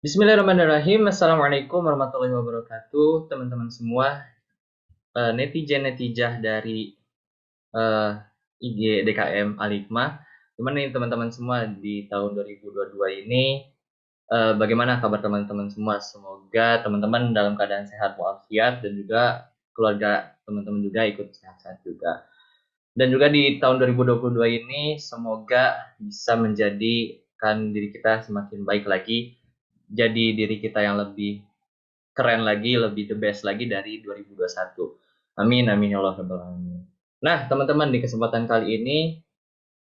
Bismillahirrahmanirrahim. Assalamualaikum warahmatullahi wabarakatuh, teman-teman semua, netizen-netijah dari IG DKM Alikma. Gimana nih teman-teman semua di tahun 2022 ini? Bagaimana kabar teman-teman semua? Semoga teman-teman dalam keadaan sehat walafiat dan juga keluarga teman-teman juga ikut sehat-sehat juga. Dan juga di tahun 2022 ini semoga bisa menjadikan diri kita semakin baik lagi, jadi diri kita yang lebih keren lagi, lebih the best lagi dari 2021. Amin, amin ya Allah rabbal alamin. Nah, teman-teman, di kesempatan kali ini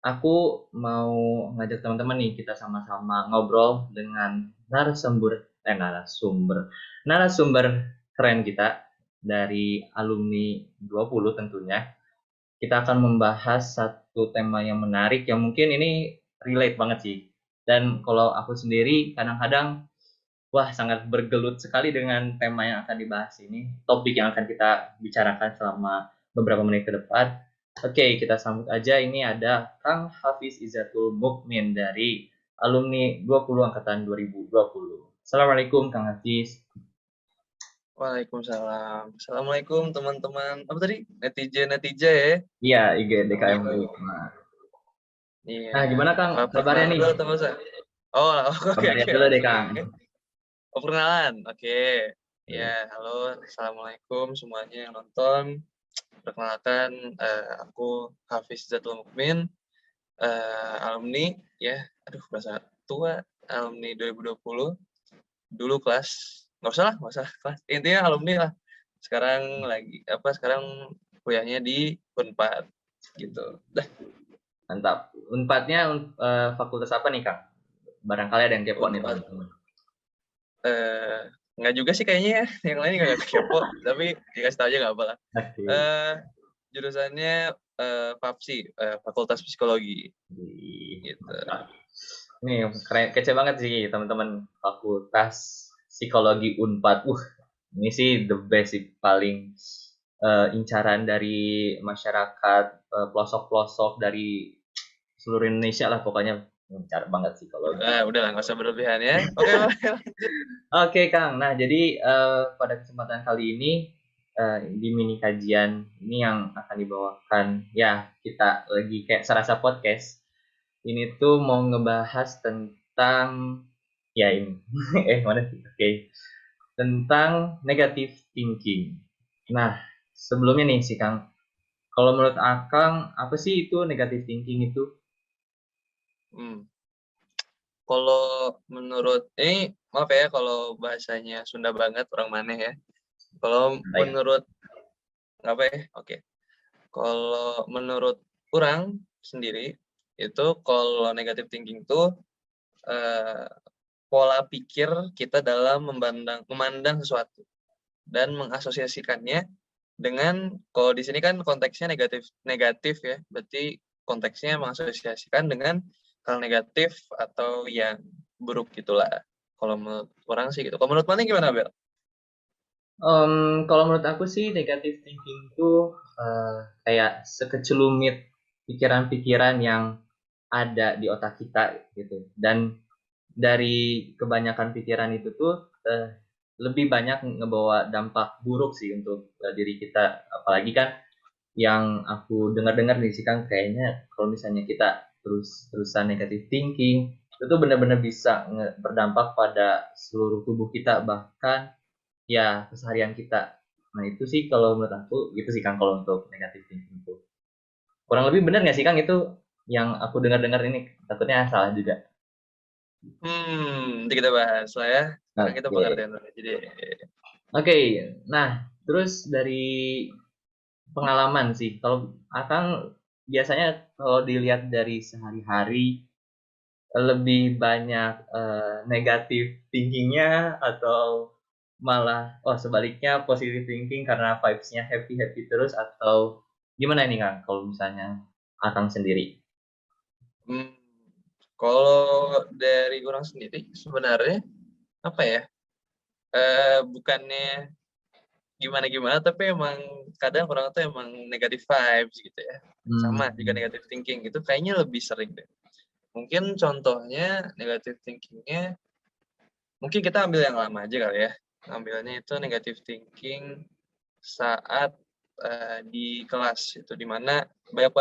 aku mau ngajak teman-teman nih kita sama-sama ngobrol dengan narasumber keren kita dari alumni 20 tentunya. Kita akan membahas satu tema yang menarik yang mungkin ini relate banget sih. Dan kalau aku sendiri kadang-kadang wah, sangat bergelut sekali dengan tema yang akan dibahas ini, topik yang akan kita bicarakan selama beberapa menit ke depan. Oke, kita sambut aja. Ini ada Kang Hafiz Izzatul Mukmin dari alumni 20 angkatan 2020. Assalamualaikum Kang Hafiz. Waalaikumsalam. Assalamualaikum teman-teman. Apa tadi? Netizen ya. Iya, IG DKM Gitu. Hikmah. Iya. Nah, gimana Kang Apa kabarnya perkenalan nih? dulu atau nggak usah? Oh, oke Kabarnya oke dulu deh langsung ya. Kang. Oh, perkenalan. Oke. Ya, Oke. halo. Assalamualaikum semuanya yang nonton. Perkenalkan, aku Hafiz Zatul Mukmin, alumni ya. Aduh, berasa tua. Alumni 2020. Dulu kelas nggak usah kelas. Intinya alumni lah. Sekarang kuliahnya di Unpad gitu. Mantap. Unpadnya fakultas apa nih Kang? Barangkali ada yang kepo nih Unpad teman-teman. eh nggak juga sih kayaknya ya, yang lain nggak kepo, tapi dikasih tahu aja nggak apa lah. Oke. Eh jurusannya FAPSI, Fakultas Psikologi gitu. Mantap. Ini keren, kece banget sih teman-teman Fakultas Psikologi Unpad. Ini sih the best sih, paling incaran dari masyarakat pelosok-pelosok dari seluruh Indonesia lah pokoknya incar banget psikologi. Udah lah nggak usah berlebihan ya. Oke, boleh lanjut. Oke Kang, nah jadi pada kesempatan kali ini di mini kajian ini yang akan dibawakan ya kita lagi kayak serasa podcast. Ini tuh mau ngebahas tentang ya ini mana sih? Oke, tentang negative thinking. Nah, sebelumnya nih sih Kang, kalau menurut Akang apa sih itu negative thinking itu? Hmm. Kalau menurut ini maaf ya kalau bahasanya Sunda banget orang maneh ya. Kalau Baik. menurut apa ya? Oke. Kalau menurut orang sendiri itu kalau negative thinking tuh eh, pola pikir kita dalam memandang sesuatu dan mengasosiasikannya dengan, kalau di sini kan konteksnya negatif negatif ya, berarti konteksnya mengasosiasikan dengan hal negatif atau yang buruk gitulah. Kalau menurut orang sih gitu. Kalau menurut mana gimana, Bel? Kalau menurut aku sih negative thinking itu kayak sekecelumit pikiran-pikiran yang ada di otak kita gitu. Dan dari kebanyakan pikiran itu tuh lebih banyak ngebawa dampak buruk sih untuk diri kita. Apalagi kan yang aku dengar-dengar nih sih kan kayaknya kalau misalnya kita terus-terusan negative thinking itu benar-benar bisa berdampak pada seluruh tubuh kita bahkan ya keseharian kita. Nah itu sih kalau menurut aku gitu sih Kang kalau untuk negative thinking itu. Kurang lebih benar nggak sih Kang itu yang aku dengar-dengar ini takutnya salah juga. Nanti kita bahas lah ya. Sekarang kita Oke. pengertian dulu. Jadi, Oke. Nah terus dari pengalaman sih kalau Akang biasanya kalau dilihat dari sehari-hari lebih banyak negatif thinkingnya atau malah sebaliknya positive thinking karena vibes-nya happy happy terus atau gimana nih Kang kalau misalnya Akang sendiri? hmm, kalau dari orang sendiri sebenarnya apa ya? Bukannya gimana-gimana, tapi emang kadang orang tuh emang negative vibes gitu ya. Sama juga Hmm. negative thinking itu kayaknya lebih sering deh. Mungkin contohnya negative thinking-nya mungkin kita ambil yang lama aja kali ya. Ambilnya itu negative thinking saat di kelas itu, dimana banyak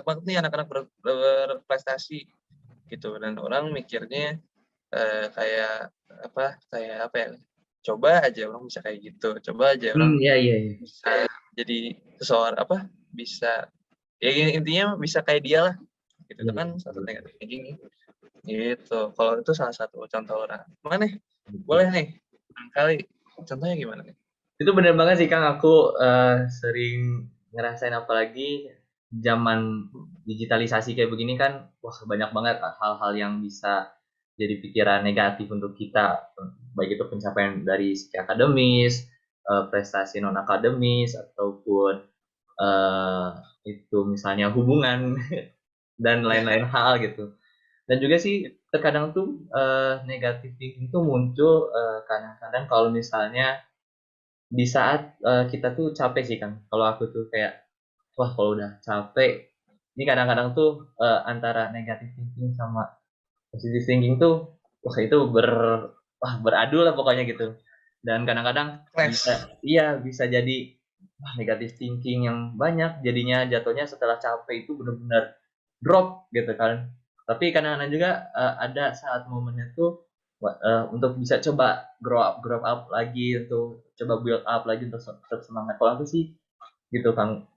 banget nih anak-anak berprestasi gitu, dan orang mikirnya kayak apa ya, coba aja orang bisa kayak gitu, coba aja orang Iya, iya, iya. bisa jadi seseorang, apa, bisa ya intinya bisa kayak dia lah gitu. Itu Iya, kan satu betul. negatif thinking gitu. Kalau itu salah satu contoh orang. Mana nih? Betul. Boleh nih, kali contohnya gimana nih? Itu bener banget sih Kang, aku sering ngerasain apalagi zaman digitalisasi kayak begini kan, wah banyak banget hal-hal yang bisa jadi pikiran negatif untuk kita, baik itu pencapaian dari segi akademis, prestasi non akademis, ataupun eh, itu misalnya hubungan dan lain-lain hal gitu. Dan juga sih terkadang tuh negatif thinking tuh muncul kadang-kadang kalau misalnya di saat kita tuh capek sih Kang. Kalau aku tuh kayak wah kalau udah capek, ini kadang-kadang tuh antara negatif thinking sama positive thinking tuh wah itu beradu lah pokoknya gitu. Dan kadang-kadang Clash. bisa jadi wah negatif thinking yang banyak jadinya jatuhnya setelah capek itu benar-benar drop gitu kan. Tapi kadang-kadang juga ada saat momennya tuh untuk bisa coba grow up lagi, untuk coba build up lagi untuk tetap semangat. Kalau aku sih gitu Kang.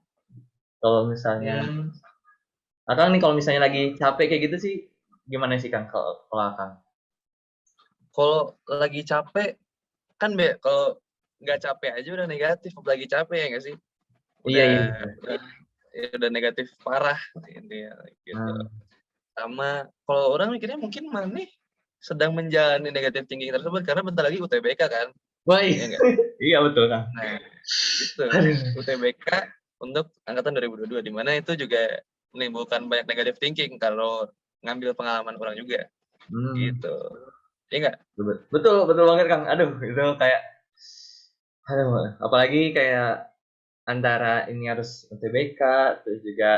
Kalau misalnya Hmm, Akang nih kalau misalnya lagi capek kayak gitu sih gimana sih Kang kalau Akang? kalau lagi capek kan kalau nggak capek aja udah negatif, apalagi capek ya nggak sih? Iya, Udah, iya. udah udah negatif parah intinya gitu. Nah, Sama kalau orang mikirnya mungkin mana sedang menjalani negatif thinking tersebut karena bentar lagi UTBK kan, wah ya nggak? iya betul Kang. Nah, itu Aduh. UTBK untuk angkatan 2022, di mana itu juga menimbulkan banyak negatif thinking kalau ngambil pengalaman orang juga Hmm, gitu. Ya nggak? betul betul banget Kang. Aduh, itu kayak aduh, apalagi kayak antara ini harus UTBK, terus juga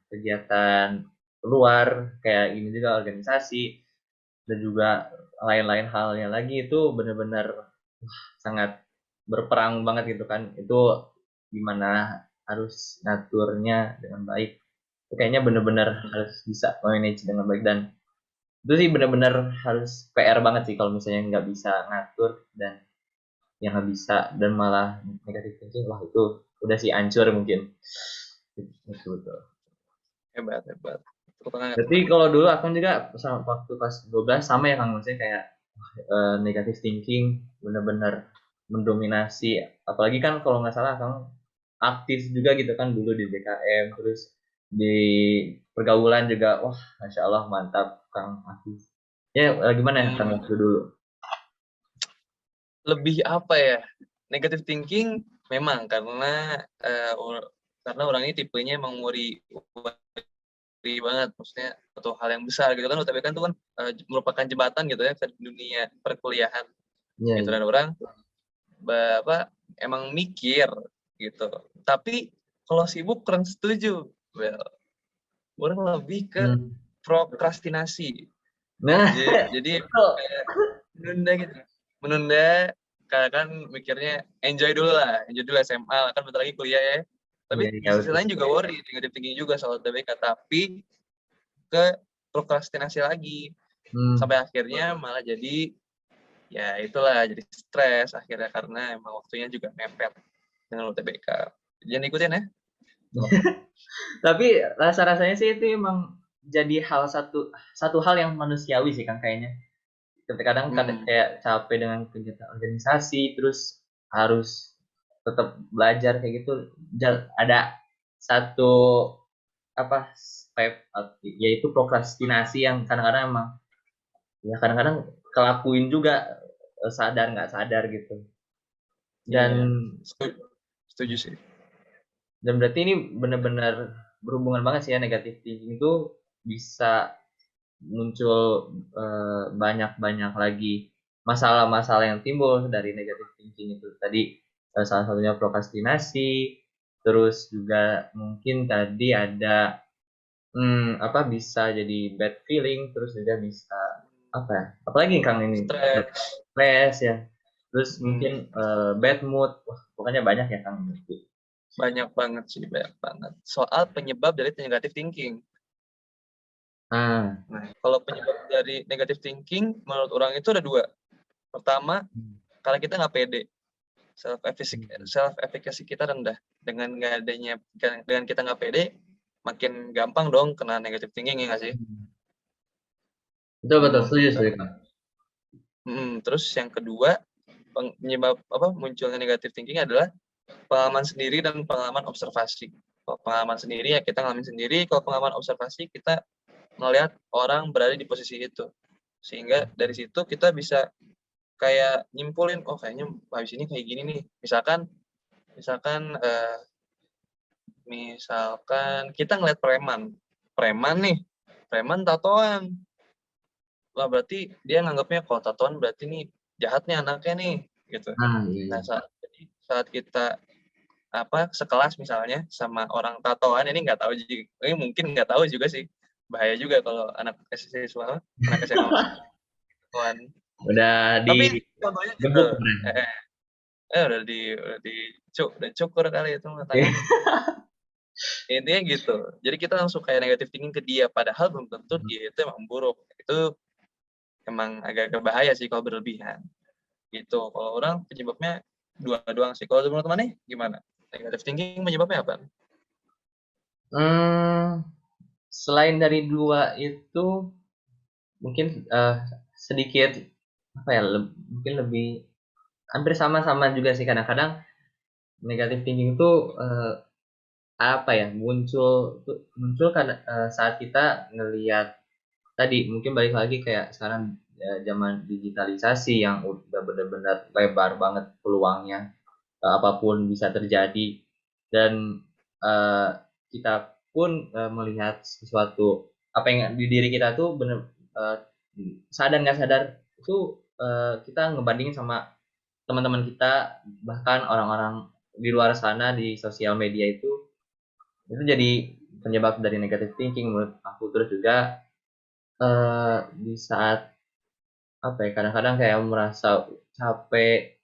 kegiatan luar kayak ini juga organisasi dan juga lain-lain halnya lagi itu benar-benar sangat berperang banget gitu kan. Itu gimana harus ngaturnya dengan baik. Itu kayaknya benar-benar harus bisa manage dengan baik dan itu sih benar-benar harus PR banget sih kalau misalnya nggak bisa ngatur dan yang nggak bisa dan malah negatif thinking wah itu udah sih hancur mungkin betul betul. Hebat, hebat. Tepuk tangan Berarti teman. kalau dulu aku juga sama waktu kelas 12 sama ya Kang, maksudnya kayak negatif thinking benar-benar mendominasi, apalagi kan kalau nggak salah Kang aktif juga gitu kan dulu di DKM, terus di pergaulan juga wah Masya Allah mantap Kang aktif ya. Gimana ya Kang Hmm, waktu dulu? lebih apa ya? Negative thinking memang karena karena orang ini tipenya emang worry banget, maksudnya satu hal yang besar gitu kan. UTBK kan itu kan merupakan jembatan gitu ya ke dunia perkuliahan Iya, gitu, iya. dan orang apa emang mikir gitu. Tapi kalau sibuk kurang setuju. Well, orang lebih ke Hmm. prokrastinasi. Nah, Jadi betul. kayak menunda gitu. Menunda, kayak kan mikirnya enjoy dulu SMA lah, kan bentar lagi kuliah ya. Iya, Tapi di iya sisi betul. lain juga worry, negatif thinking juga soal UTBK, tapi ke prokrastinasi lagi. Hmm. Sampai akhirnya malah jadi ya itulah, jadi stres akhirnya karena emang waktunya juga mepet dengan UTBK. Jangan ikutin ya. Tuh. Tapi rasa-rasanya sih itu emang jadi satu satu hal yang manusiawi sih kan kayaknya. Kadang Hmm. kayak capek dengan kegiatan organisasi, terus harus tetap belajar kayak gitu. Ada satu apa step yaitu prokrastinasi yang kadang-kadang emang ya kadang-kadang kelakuin juga sadar nggak sadar gitu. Dan Iya, setuju, setuju sih. berarti ini benar-benar berhubungan banget sih ya negatif thinking itu bisa muncul banyak-banyak lagi masalah-masalah yang timbul dari negatif thinking itu tadi, salah satunya prokrastinasi, terus juga mungkin tadi ada apa bisa jadi bad feeling, terus juga bisa apa ya? Apalagi Kang ini Stres. stres ya. Terus Hmm, mungkin bad mood. Wah, pokoknya banyak ya Kang. banyak banget sih, banyak banget. Soal penyebab dari negative thinking. Ah, Nah, kalau penyebab dari negative thinking, menurut orang itu ada dua. Pertama, karena kita nggak pede. Self efficacy kita rendah. Dengan kita nggak pede, makin gampang dong kena negative thinking, ya nggak sih? betul betul setuju setuju Kang. Terus yang kedua, penyebab munculnya negative thinking adalah pengalaman sendiri dan pengalaman observasi. Kalau pengalaman sendiri ya kita ngalamin sendiri, kalau pengalaman observasi kita melihat orang berada di posisi itu. Sehingga dari situ kita bisa kayak nyimpulin, oh kayaknya habis ini kayak gini nih. Misalkan kita ngeliat preman nih, preman tatoan. Wah, berarti dia nganggapnya kalau tatoan berarti nih jahat nih anaknya nih, gitu. Ah, iya, Nah, iya. saat kita sekelas misalnya sama orang tatoan, ini nggak tahu juga, ini mungkin nggak tahu juga sih, bahaya juga kalau anak siswa, anak SMA tatoan. Udah Tapi contohnya gitu, digebuk keren. eh, eh, udah cukur kali itu tangannya. Intinya gitu. Jadi kita langsung kayak negative thinking ke dia, padahal belum tentu dia itu emang buruk. Itu emang agak bahaya sih kalau berlebihan. Gitu. Kalau orang penyebabnya dua doang sih. Kalau teman-teman nih gimana? Negative thinking penyebabnya apa? Hmm, selain dari dua itu mungkin sedikit apa ya mungkin lebih hampir sama-sama juga sih kadang-kadang negative thinking itu apa ya muncul karena saat kita ngelihat tadi mungkin balik lagi kayak sekarang zaman digitalisasi yang udah benar-benar lebar banget peluangnya, apapun bisa terjadi dan eh, kita pun melihat sesuatu apa yang di diri kita tuh bener eh, sadar nggak sadar itu kita ngebandingin sama teman-teman kita bahkan orang-orang di luar sana di sosial media itu jadi penyebab dari negative thinking menurut aku. Terus juga di saat apa ya kadang-kadang kayak merasa capek,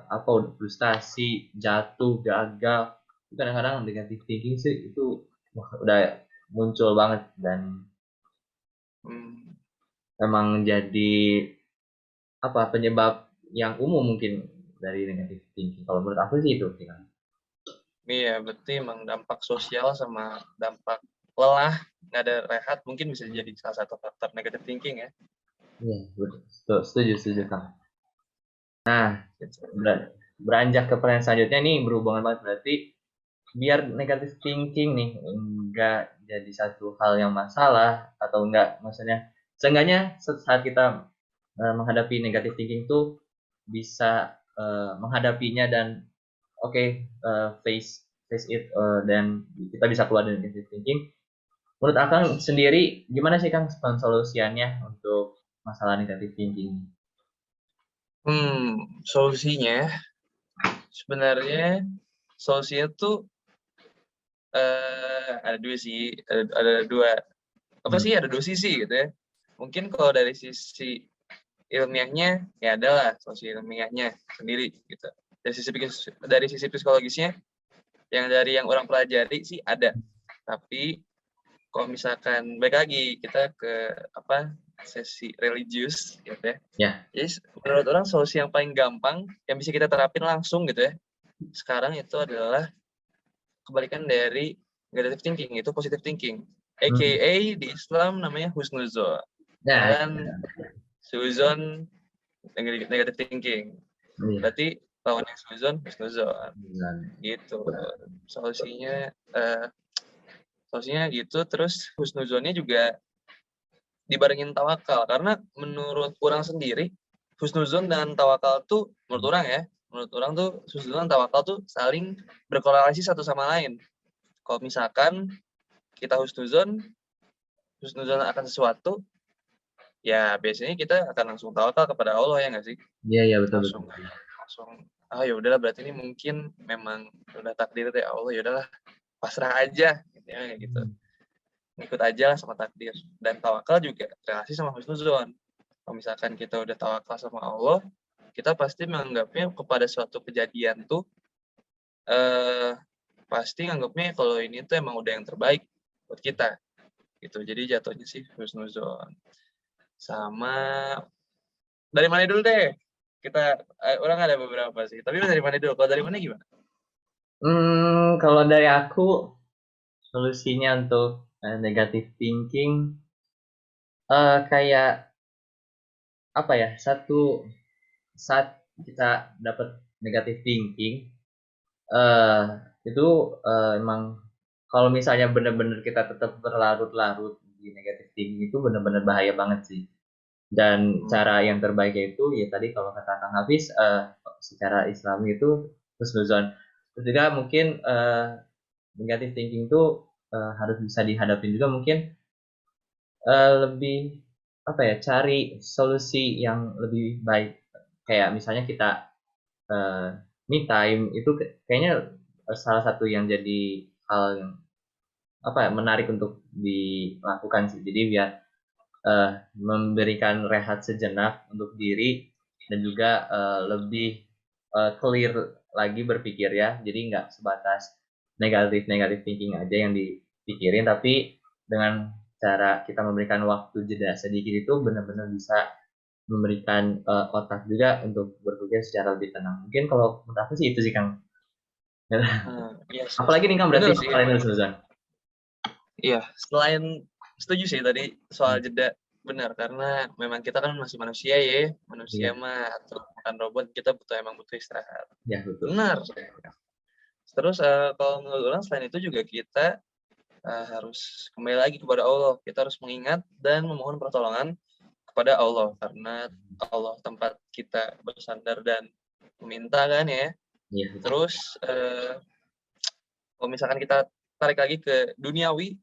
apa udah frustasi jatuh gagal, kadang-kadang negative thinking sih itu wah, udah muncul banget dan Hmm, memang jadi apa penyebab yang umum mungkin dari negative thinking kalau menurut aku sih itu sih kan. iya, berarti emang dampak sosial sama dampak lelah, nggak ada rehat, mungkin bisa jadi salah satu faktor negative thinking ya. Iya betul setuju setuju Kang. Gitu. Beranjak ke pertanyaan selanjutnya nih berhubungan banget berarti biar negative thinking nih enggak jadi satu hal yang masalah atau enggak maksudnya seenggaknya saat kita menghadapi negative thinking tuh bisa menghadapinya dan oke, face face it, dan kita bisa keluar dari negative thinking. Menurut Akang sendiri gimana sih Kang solusiannya untuk masalah negative thinking? Solusinya sebenarnya solusinya tuh ada dua sih, ada dua apa Hmm. sih, ada dua sisi gitu ya. Mungkin kalau dari sisi ilmiahnya ya adalah solusi ilmiahnya sendiri gitu. Dari sisi psikologisnya yang orang pelajari sih ada. Tapi kalau misalkan baik lagi kita ke sesi religius gitu ya. Ya, Jadi menurut orang solusi yang paling gampang yang bisa kita terapin langsung gitu ya. Sekarang itu adalah kebalikan dari negative thinking, itu positive thinking. hmm. AKA di Islam namanya husnuzon. Nah, Dan suzon negative thinking. iya. Berarti lawannya husnuzon. Iya. Gitu. Solusinya eh, solusinya gitu. Terus husnuzonnya juga dibarengin tawakal, karena menurut orang sendiri husnuzon dan tawakal tuh menurut orang tuh husnuzon dan tawakal tuh saling berkorelasi satu sama lain. Kalau misalkan kita husnuzon akan sesuatu, ya biasanya kita akan langsung tawakal kepada Allah, ya nggak sih? Iya, iya betul betul. langsung langsung ya udahlah, berarti ini mungkin memang udah takdir ya Allah, ya udahlah pasrah aja gitu ya, kayak gitu. ngikut aja lah sama takdir. Dan tawakal juga relasi sama husnuzon. Kalau misalkan kita udah tawakal sama Allah, kita pasti menganggapnya kepada suatu kejadian tuh pasti nganggapnya kalau ini tuh emang udah yang terbaik buat kita gitu. Jadi jatuhnya sih husnuzon. Sama dari mana dulu deh? Kita orang ada beberapa sih. Tapi dari mana dulu? Kalau dari mana gimana? Kalau dari aku solusinya untuk negative thinking kayak apa ya? Satu saat kita dapat negative thinking eh itu emang kalau misalnya benar-benar kita tetap berlarut-larut di negative thinking itu benar-benar bahaya banget sih. Dan cara yang terbaik itu ya tadi kalau kata Kang Hafiz secara Islami itu husnuzon. Terus juga mungkin negative thinking itu harus bisa dihadapin juga mungkin lebih apa ya cari solusi yang lebih baik kayak misalnya kita me time itu kayaknya salah satu yang jadi hal yang apa ya menarik untuk dilakukan sih jadi biar memberikan rehat sejenak untuk diri dan juga lebih clear lagi berpikir ya jadi nggak sebatas negatif thinking aja yang dipikirin tapi dengan cara kita memberikan waktu jeda sedikit itu benar-benar bisa memberikan otak juga untuk berpikir secara lebih tenang mungkin kalau menurut aku sih itu sih Kang. Iya sih. Apalagi nih Kang Bener berarti sih. selain Husnuzon. Iya, selain setuju sih tadi soal jeda benar karena memang kita kan masih manusia ya, manusia Iya. mah atau bukan robot kita emang butuh istirahat. Ya betul. Benar. Terus kalau menurut orang selain itu juga kita harus kembali lagi kepada Allah. Kita harus mengingat dan memohon pertolongan kepada Allah karena Allah tempat kita bersandar dan meminta kan ya. Iya. Terus kalau misalkan kita tarik lagi ke duniawi,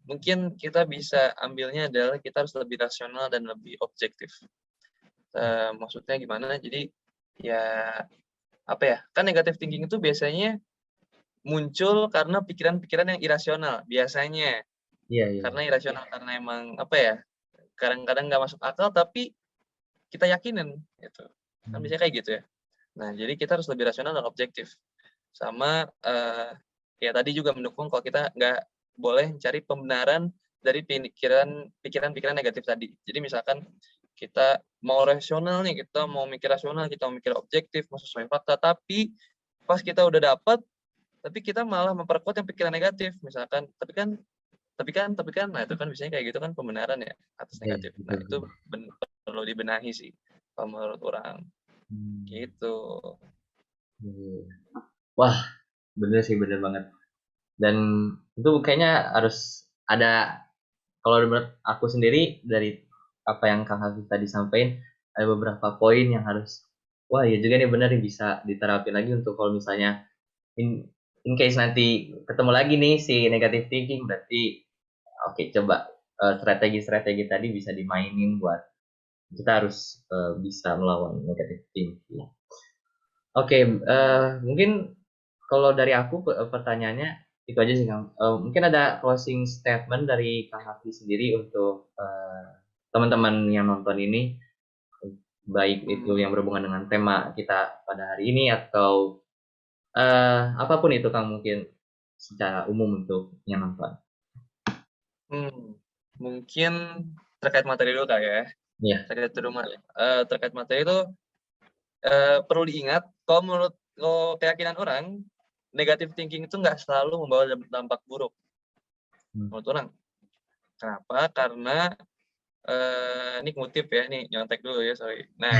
mungkin kita bisa ambilnya adalah kita harus lebih rasional dan lebih objektif. Maksudnya gimana? Jadi ya apa ya? Kan negative thinking itu biasanya muncul karena pikiran-pikiran yang irasional biasanya. Iya. Karena irasional karena emang apa ya? Kadang-kadang nggak masuk akal tapi kita yakinin gitu. Kan biasanya kayak gitu ya. Nah, jadi kita harus lebih rasional dan objektif. Sama ya tadi juga mendukung kalau kita nggak boleh cari pembenaran dari pikiran-pikiran negatif tadi. Jadi misalkan kita mau rasional nih, kita mau mikir rasional, kita mau mikir objektif, mau sesuai fakta, tapi pas kita udah dapat, tapi kita malah memperkuat yang pikiran negatif. Misalkan, tapi kan, nah itu kan biasanya kayak gitu kan pembenaran ya atas negatif. Nah itu perlu dibenahi sih, kalau menurut orang. Gitu. Wah, bener sih, bener banget. Dan itu kayaknya harus ada, kalau menurut aku sendiri, dari apa yang Kang Hafiz tadi sampaikan, ada beberapa poin yang harus, wah ya juga nih bener nih bisa diterapin lagi untuk kalau misalnya, in case nanti ketemu lagi nih si negative thinking, berarti oke coba strategi-strategi tadi bisa dimainin buat kita harus bisa melawan negative thinking. Oke, mungkin kalau dari aku pertanyaannya itu aja sih Kang. Mungkin ada closing statement dari Kang Hafiz sendiri untuk teman-teman yang nonton ini, baik itu yang berhubungan dengan tema kita pada hari ini atau apapun itu Kang mungkin secara umum untuk yang nonton. Mungkin terkait materi dulu Kak ya. Iya. Terkait materi itu perlu diingat kalau menurut keyakinan orang negative thinking itu nggak selalu membawa dampak buruk menurut orang. Kenapa? Karena ini ngutip ya, nih nyontek dulu ya, sorry. Nah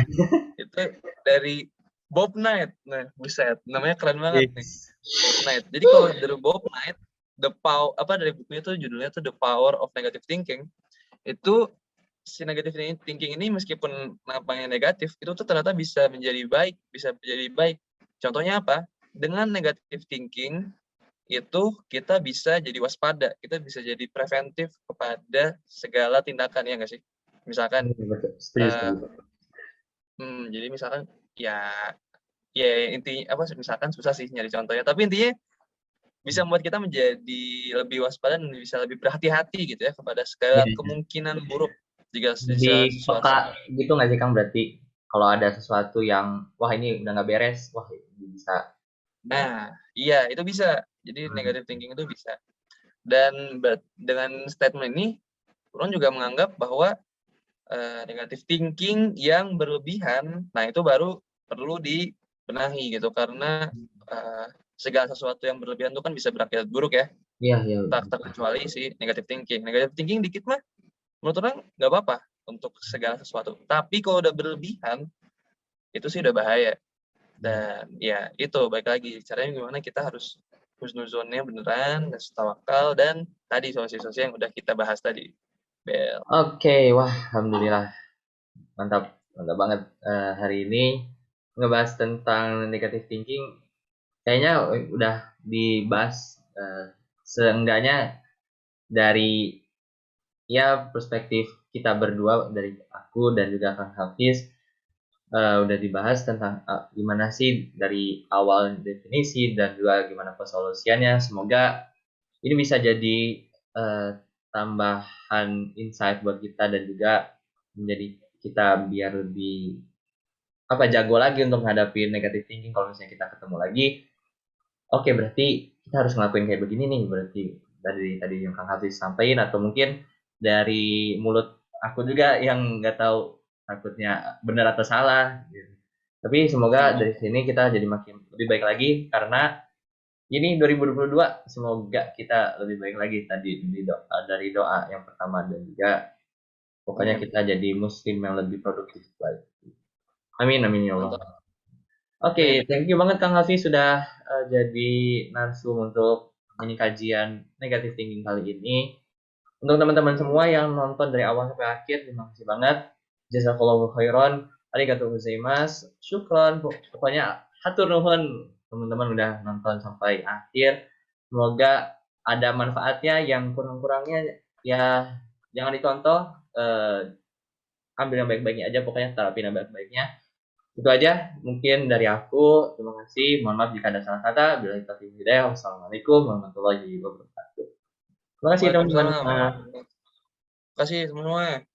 itu dari Bob Knight. Nah buset, namanya keren banget nih, Bob Knight. Jadi kalau dari Bob Knight, dari bukunya tuh judulnya tuh The Power of Negative Thinking. Itu si negative thinking ini meskipun nampaknya negatif, itu tuh ternyata bisa menjadi baik. Contohnya apa? Dengan negative thinking itu kita bisa jadi waspada, kita bisa jadi preventif kepada segala tindakan, ya nggak sih? Misalkan, jadi misalkan ya intinya apa? Misalkan susah sih nyari contohnya, tapi intinya bisa membuat kita menjadi lebih waspada dan bisa lebih berhati-hati gitu ya kepada segala Iya. kemungkinan buruk jika Lebih sesuatu. peka gitu nggak sih Kang, berarti kalau ada sesuatu yang wah ini udah nggak beres, wah ini bisa. Nah, iya itu bisa. Jadi Hmm. negative thinking itu bisa. Dan dengan statement ini, orang juga menganggap bahwa negative thinking yang berlebihan, nah itu baru perlu dibenahi gitu karena segala sesuatu yang berlebihan itu kan bisa berakibat buruk ya. Iya, iya. Tak terkecuali si negative thinking. Negative thinking dikit mah menurut orang nggak apa-apa untuk segala sesuatu. Tapi kalau udah berlebihan itu sih udah bahaya. Dan ya itu baik lagi caranya gimana kita harus husnuzonnya beneran, tawakal dan tadi solusi-solusi yang udah kita bahas tadi. Bel. Oke, wah alhamdulillah mantap, mantap banget. Hari ini ngebahas tentang negative thinking, kayaknya udah dibahas seenggaknya dari ya perspektif kita berdua, dari aku dan juga Kang Hafiz. Udah dibahas tentang gimana sih dari awal definisi dan juga gimana persolusiannya. Semoga ini bisa jadi uh, tambahan insight buat kita dan juga menjadi kita biar lebih apa jago lagi untuk menghadapi negative thinking kalau misalnya kita ketemu lagi. Oke, berarti kita harus ngelakuin kayak begini nih, berarti dari tadi yang Kang Hafiz sampaikan, atau mungkin dari mulut aku juga yang nggak tahu takutnya benar atau salah gitu. Tapi semoga dari sini kita jadi makin lebih baik lagi karena ini 2022, semoga kita lebih baik lagi tadi dari doa yang pertama dan juga pokoknya kita jadi muslim yang lebih produktif lagi. Amin amin ya Allah. Mantap. Oke, thank you banget Kang Hafiz sudah jadi narsum untuk ini kajian negative thinking kali ini. Untuk teman-teman semua yang nonton dari awal sampai akhir, terima kasih banget. Jazakallahu khairan. Arigatou gozaimasu. Syukron. Pokoknya hatur nuhun teman-teman udah nonton sampai akhir. Semoga ada manfaatnya, yang kurang-kurangnya ya jangan dicontoh. Ambil yang baik-baiknya aja, pokoknya terapin yang baik-baiknya. Itu aja mungkin dari aku. Terima kasih. Mohon maaf jika ada salah kata. Bila kita hidayah. Wassalamualaikum warahmatullahi wabarakatuh. Terima kasih teman-teman. Waalaikumsalam. Terima kasih semua.